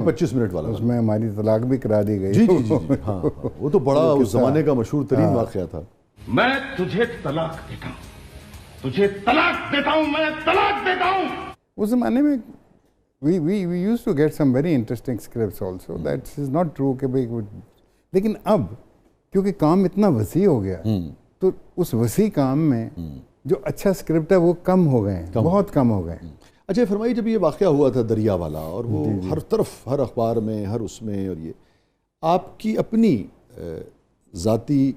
25 minute والا اس میں ہماری طلاق بھی کرا دی گئی. جی جی جی ہاں وہ تو بڑا اس زمانے کا مشہور ترین واقعہ تھا. میں تجھے طلاق دیتا ہوں, تجھے طلاق دیتا ہوں, میں طلاق دیتا ہوں. اس زمانے میں we used to get some very interesting scripts also. That is not true کہ بھئی, لیکن اب کیونکہ کام اتنا وسیع ہو گیا تو اس وسیع کام میں جو اچھا اسکرپٹ ہے وہ کم ہو گئے ہیں, بہت کم ہو گئے ہیں. اچھا فرمائیے, جب یہ واقعہ ہوا تھا دریا والا اور وہ ہر طرف, ہر اخبار میں, ہر اس میں, اور یہ آپ کی اپنی ذاتی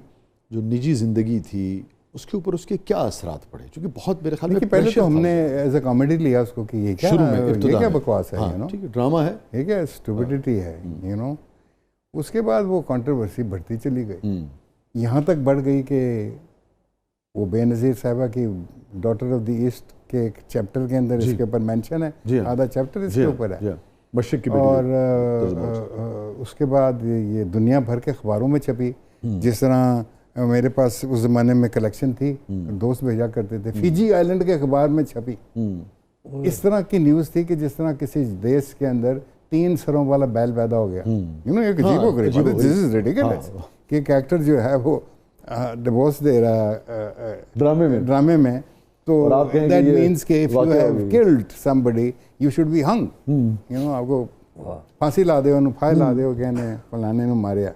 جو نجی زندگی تھی اس کے اوپر اس کے کیا اثرات پڑے؟ چونکہ بہت میرے خیال میں پہلے تو ہم نے ایز اے کامیڈی لیا اس کو کہ یہ کیا بکواس ہے, ڈرامہ ہے, یہ کیا اسٹوپڈیٹی ہے, یو نو. اس کے بعد وہ کنٹروورسی بڑھتی چلی گئی, یہاں تک بڑھ گئی کہ وہ بے نظیر صاحبہ کی ڈاٹر آف دی ایسٹ کے ایک چیپٹر کے اندر اس کے اوپر مینشن ہے, آدھا چیپٹر اس کے اوپر ہے. اور اس کے بعد یہ دنیا بھر کے اخباروں میں چھپی. جس طرح میرے پاس اس زمانے میں کلیکشن تھی, دوست بھیجا کرتے تھے, فیجی آئلینڈ کے اخبار میں چھپی. اس طرح کی نیوز تھی کہ جس طرح کسی دیش کے اندر 3 سروں والا بیل پیدا ہو گیا. یو نو, ایک عجیب ہو گئی, دس از ریڈیکلس کہ ایک ایکٹر جو ہے وہ ڈیوورس دے رہا ڈرامے میں, تو دیٹ مینس کہ if you have killed somebody you should be hung. you know, آپ کو پھانسی لا دے, انہوں پھائے لا دے, وہ کہنے فلانے نے ماریا.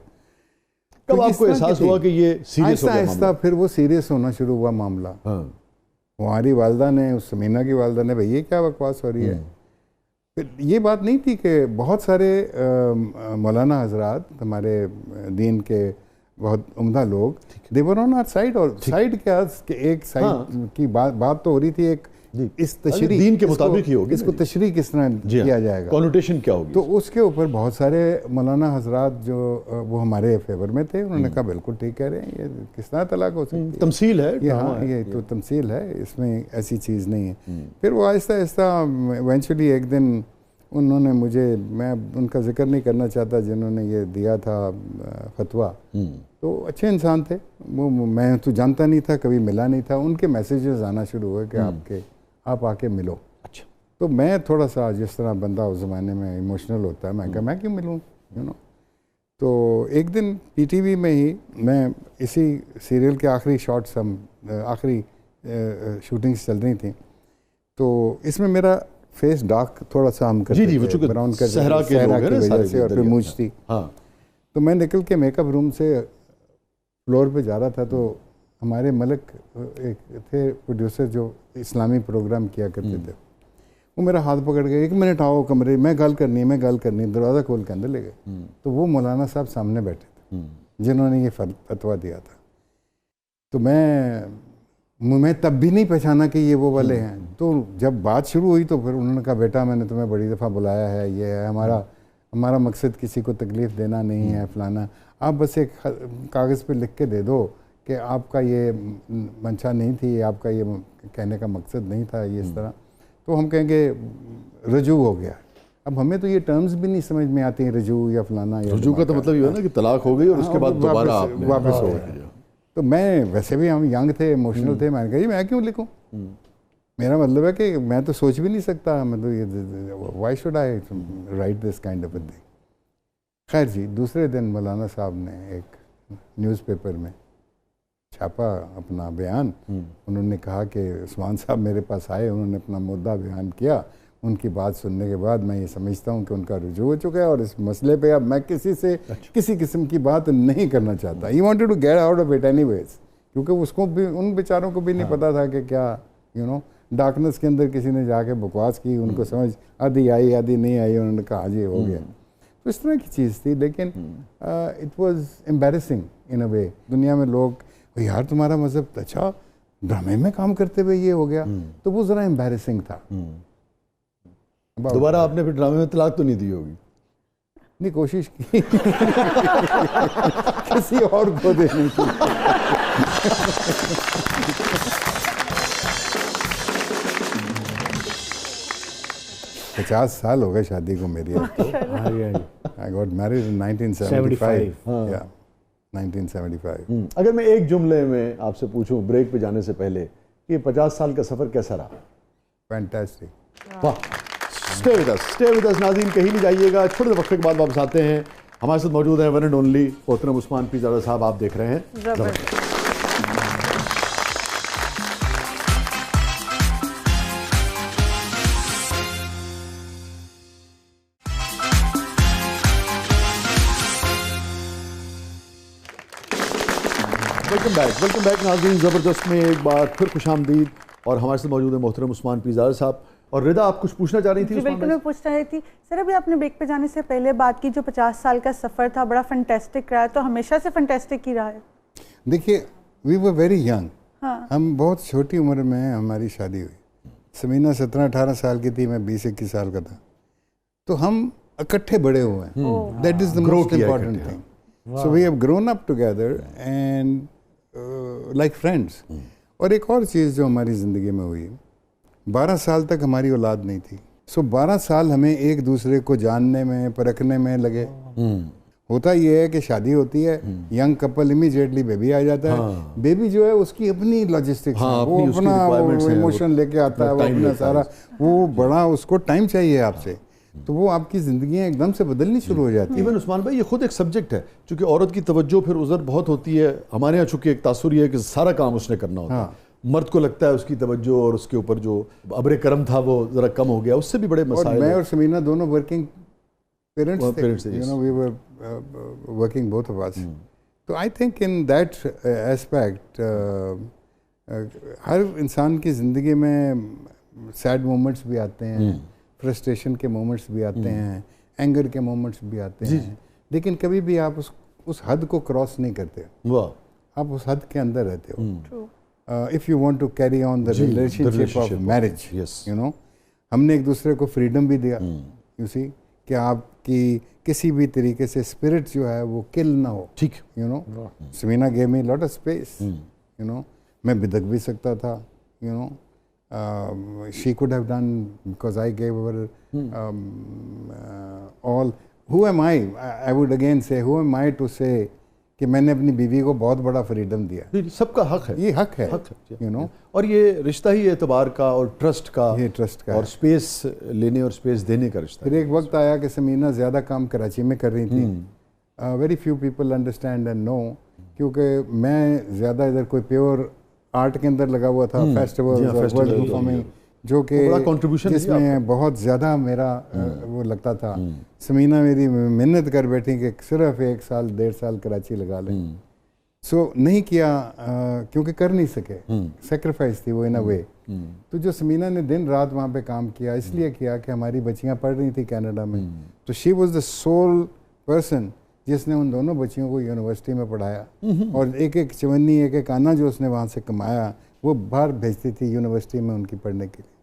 کب آپ کو احساس ہوا کہ یہ سیریس ہو گیا؟ آہستہ پھر وہ سیریس ہونا شروع ہوا معاملہ. ہماری والدہ نے, اس سمینہ کی والدہ نے, بھئی یہ کیا بکواس ہو رہی ہے. پھر یہ بات نہیں تھی کہ بہت سارے مولانا حضرات, ہمارے دین کے بہت عمدہ لوگ, they were on our side. اور سائڈ کیا کہ ایک سائڈ کی بات تو ہو رہی تھی, ایک اس تشریح دین کے مطابق ہی ہوگی, اس کو تشریح کس طرح کیا جائے گا, کنوٹیشن کیا ہوگی. تو اس کے اوپر بہت سارے مولانا حضرات جو وہ ہمارے فیور میں تھے, انہوں نے کہا بالکل ٹھیک کہہ رہے ہیں, یہ کس طرح طلاق ہو سکتی ہے, تمثیل ہے, یہ تو تمثیل ہے, اس میں ایسی چیز نہیں ہے. پھر وہ آہستہ آہستہ ایونچولی ایک دن انہوں نے مجھے, میں ان کا ذکر نہیں کرنا چاہتا, جنہوں نے یہ دیا تھا فتویٰ, تو اچھے انسان تھے وہ, میں تو جانتا نہیں تھا, کبھی ملا نہیں تھا. ان کے میسیجز آنا شروع ہوئے کہ آپ آ کے ملو. اچھا. تو میں تھوڑا سا, جس طرح بندہ اس زمانے میں ایموشنل ہوتا ہے, میں کہا میں کیوں ملوں, یو نو. تو ایک دن پی ٹی وی میں ہی, میں اسی سیریل کے آخری شاٹس, ہم آخری شوٹنگس چل رہی تھیں, تو اس میں میرا فیس ڈارک تھوڑا سا ہم کرتے تھے, براؤن کر صحرا کی وجہ سے, اور پھر مونچھ تھی. تو میں نکل کے میک اپ روم سے فلور پہ جا رہا تھا, تو ہمارے ملک ایک تھے پروڈیوسر جو اسلامی پروگرام کیا کرتے تھے, وہ میرا ہاتھ پکڑ کے 1 منٹ آؤ کمرے میں, گل کرنی ہے, دروازہ کھول کے اندر لے گئے. تو وہ مولانا صاحب سامنے بیٹھے تھے جنہوں نے یہ فتویٰ دیا تھا. تو میں تب بھی نہیں پہچانا کہ یہ وہ والے ہیں. تو جب بات شروع ہوئی تو پھر انہوں نے کہا بیٹا میں نے تمہیں بڑی دفعہ بلایا ہے, یہ ہے ہمارا مقصد کسی کو تکلیف دینا نہیں ہے فلانا, آپ بس ایک کاغذ پہ لکھ کے دے دو کہ آپ کا یہ منشا نہیں تھی, آپ کا یہ کہنے کا مقصد نہیں تھا, یہ اس طرح. تو ہم کہیں گے رجوع ہو گیا. اب ہمیں تو یہ ٹرمز بھی نہیں سمجھ میں آتی ہیں, رجوع یا فلانا. رجوع کا تو مطلب یہ ہے نا کہ طلاق ہو گئی اور اس کے بعد دوبارہ آپ واپس ہو گئے. تو میں ویسے بھی ہم ینگ تھے, ایموشنل تھے, میں نے کہا جی میں کیوں لکھوں, میرا مطلب ہے کہ میں تو سوچ بھی نہیں سکتا, مطلب یہ why should I right this kind of a thing. خیر جی, دوسرے دن مولانا صاحب نے ایک نیوز پیپر میں چھاپا اپنا بیان. انہوں نے کہا کہ عثمان صاحب میرے پاس آئے, انہوں نے اپنا مدعا بیان کیا. ان کی بات سننے کے بعد میں یہ سمجھتا ہوں کہ ان کا رجوع ہو چکا ہے, اور اس مسئلے پہ اب میں کسی سے کسی قسم کی بات نہیں کرنا چاہتا. He wanted to get out of it anyways, کیونکہ اس کو بھی, ان بیچاروں کو بھی نہیں پتا تھا کہ کیا, یو نو, ڈارکنس کے اندر کسی نے جا کے بکواس کی, ان کو سمجھ آدھی آئی آدھی نہیں آئی, انہوں نے کہا جی ہو گیا. تو اس طرح کی چیز تھی. لیکن اٹ واز امبیرسنگ ان اے وے. دنیا میں لوگ یار تمہارا مذہب اچھا ڈرامے میں کام کرتے ہوئے یہ ہو گیا, تو وہ ذرا امبیرسنگ تھا. دوبارہ آپ نے پھر ڈرامے میں طلاق تو نہیں دی ہوگی؟ نہیں, کوشش کی کسی اور کو دینے کی. 50 سال ہو گئے شادی کو میری. I got married in 1975. Yeah, 1975. اگر میں ایک جملے میں آپ سے پوچھوں بریک پہ جانے سے پہلے کہ 50 سال کا سفر کیسا رہا؟ Fantastic. واہ, Stay with us ناظرین, کہیں نہیں جائیے گا. چھوٹے سے وقفے کے بعد واپس آتے ہیں. ہمارے ساتھ موجود ہیں ون اینڈ اونلی محترم عثمان پیرزادہ صاحب. آپ دیکھ رہے ہیں ویلکم بیک ناظرین. زبردست میں ایک بار پھر خوش آمدید. اور ہمارے ساتھ موجود ہیں محترم عثمان پیرزادہ صاحب. اور رضا, آپ کچھ پوچھنا چاہ رہی تھی؟ بالکل, میں پوچھ رہی تھی سر, ابھی آپ نے بریک پہ جانے سے پہلے بات کی جو 50 سال کا سفر تھا بڑا فنٹیسٹک رہا ہے, تو ہمیشہ سے فنٹیسٹک ہی رہا ہے. دیکھیے, وی ور ویری ینگ. ہم بہت چھوٹی عمر میں ہماری شادی ہوئی. سمینہ 17-18 سال کی تھی, میں 20-21 سال کا تھا. تو ہم اکٹھے بڑے ہوئے ہیں. That is the most important thing. So we have grown up together and like friends. اور ایک اور چیز جو ہماری زندگی میں ہوئی, 12 سال تک ہماری اولاد نہیں تھی. سو 12 سال ہمیں ایک دوسرے کو جاننے میں, پرکھنے میں لگے. ہوتا یہ ہے کہ شادی ہوتی ہے, ینگ کپل امیجیٹلی بیبی آ جاتا ہے. بیبی جو ہے اس کی اپنی لاجسٹکس, وہ اپنا ایموشن لے کے آتا ہے, وہ اپنا سارا, وہ بڑا, اس کو ٹائم چاہیے آپ سے. تو وہ آپ کی زندگیاں ایک دم سے بدلنی شروع ہو جاتی ہیں. ایون عثمان بھائی, یہ خود ایک سبجیکٹ ہے, چونکہ عورت کی توجہ پھر ادھر بہت ہوتی ہے. ہمارے یہاں چونکہ ایک تاثر یہ ہے کہ سارا کام اس نے کرنا ہوتا ہے. مرد کو لگتا ہے اس کی توجہ اور اس کے اوپر جو ابر کرم تھا وہ ذرا کم ہو گیا. اس سے بھی بڑے مسائل. میں اور سمینہ دونوں ورکنگ پیرنٹس تھے. We were working both of us. تو I think in that aspect ہر انسان کی زندگی میں سیڈ مومنٹس بھی آتے ہیں, فرسٹریشن کے مومنٹس بھی آتے ہیں, اینگر کے مومنٹس بھی آتے ہیں. لیکن کبھی بھی آپ اس حد کو کراس نہیں کرتے. آپ اس حد کے اندر رہتے ہو. if you want to carry on the relationship of marriage, you know, ہم نے ایک دوسرے کو فریڈم بھی دیا. you see, کہ آپ کی کسی بھی طریقے سے اسپرٹ جو ہے وہ کل نہ ہو. ٹھیک, you know, Samina gave me a lot of space. you know, میں بدک بھی سکتا تھا. you know, she could have done, because I gave her all. Who am I would again say, who am I to say کہ میں نے اپنی بیوی کو بہت بڑا فریڈم دیا. سب کا حق ہے, یہ حق ہے, you know. اور یہ رشتہ ہی اعتبار کا اور ٹرسٹ کا, یہ ٹرسٹ کا اور سپیس لینے اور سپیس دینے کا رشتہ. پھر ایک وقت آیا کہ سمینہ زیادہ کام کراچی میں کر رہی تھی. Very few people understand and know, کیونکہ میں زیادہ ادھر کوئی پیور آرٹ کے اندر لگا ہوا تھا, فیسٹیول, ورلڈ پرفارمنگ, جو کہ جس میں بہت زیادہ میرا وہ لگتا تھا. سمینہ میری محنت کر بیٹھی کہ صرف 1 سال 1.5 سال کراچی لگا لیں. سو نہیں کیا کیونکہ کر نہیں سکے, سیکریفائس تھی وہ ان اے وے. تو جو سمینہ نے دن رات وہاں پہ کام کیا, اس لیے کیا کہ ہماری بچیاں پڑھ رہی تھیں کینیڈا میں. تو she was the civil person جس نے ان دونوں بچیوں کو یونیورسٹی میں پڑھایا, اور ایک ایک چونی, ایک ایک آنا جو اس نے وہاں سے کمایا وہ باہر بھیجتی تھی یونیورسٹی میں ان کی پڑھنے کے لیے.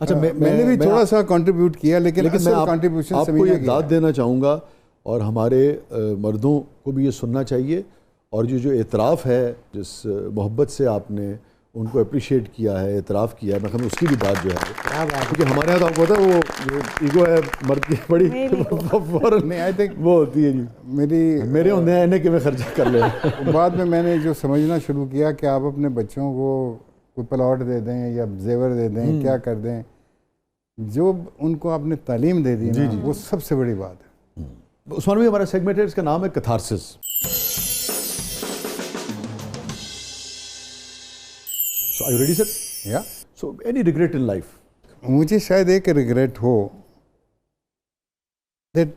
اچھا, میں نے بھی تھوڑا سا کنٹریبیوٹ کیا, لیکن میں آپ کو یہ داد دینا چاہوں گا, اور ہمارے مردوں کو بھی یہ سننا چاہیے. اور جو اعتراف ہے, جس محبت سے آپ نے ان کو اپریشیٹ کیا ہے, اعتراف کیا ہے, میں کہوں اس کی بھی بات جو ہے, کیونکہ ہمارے یہاں تو آپ کو پتا ہے وہ جو ایگو ہے مرد کی بڑی فوراً وہ ہوتی ہے, جی میرے ہوندے ہیں انہیں کہ میں خرچہ کر لیں. بعد میں نے جو سمجھنا شروع کیا کہ آپ اپنے بچوں کو کوئی پلاٹ دے دیں یا زیور دے دیں, کیا کر دیں, جو ان کو آپ نے تعلیم دے دی نا, وہ سب سے بڑی بات ہے. عثمان بھائی, ہمارا سیگمنٹ ہے, اس کا نام ہے catharsis. So are you ready, sir? Yeah. So any regret in life? مجھے شاید ایک ریگریٹ ہو, that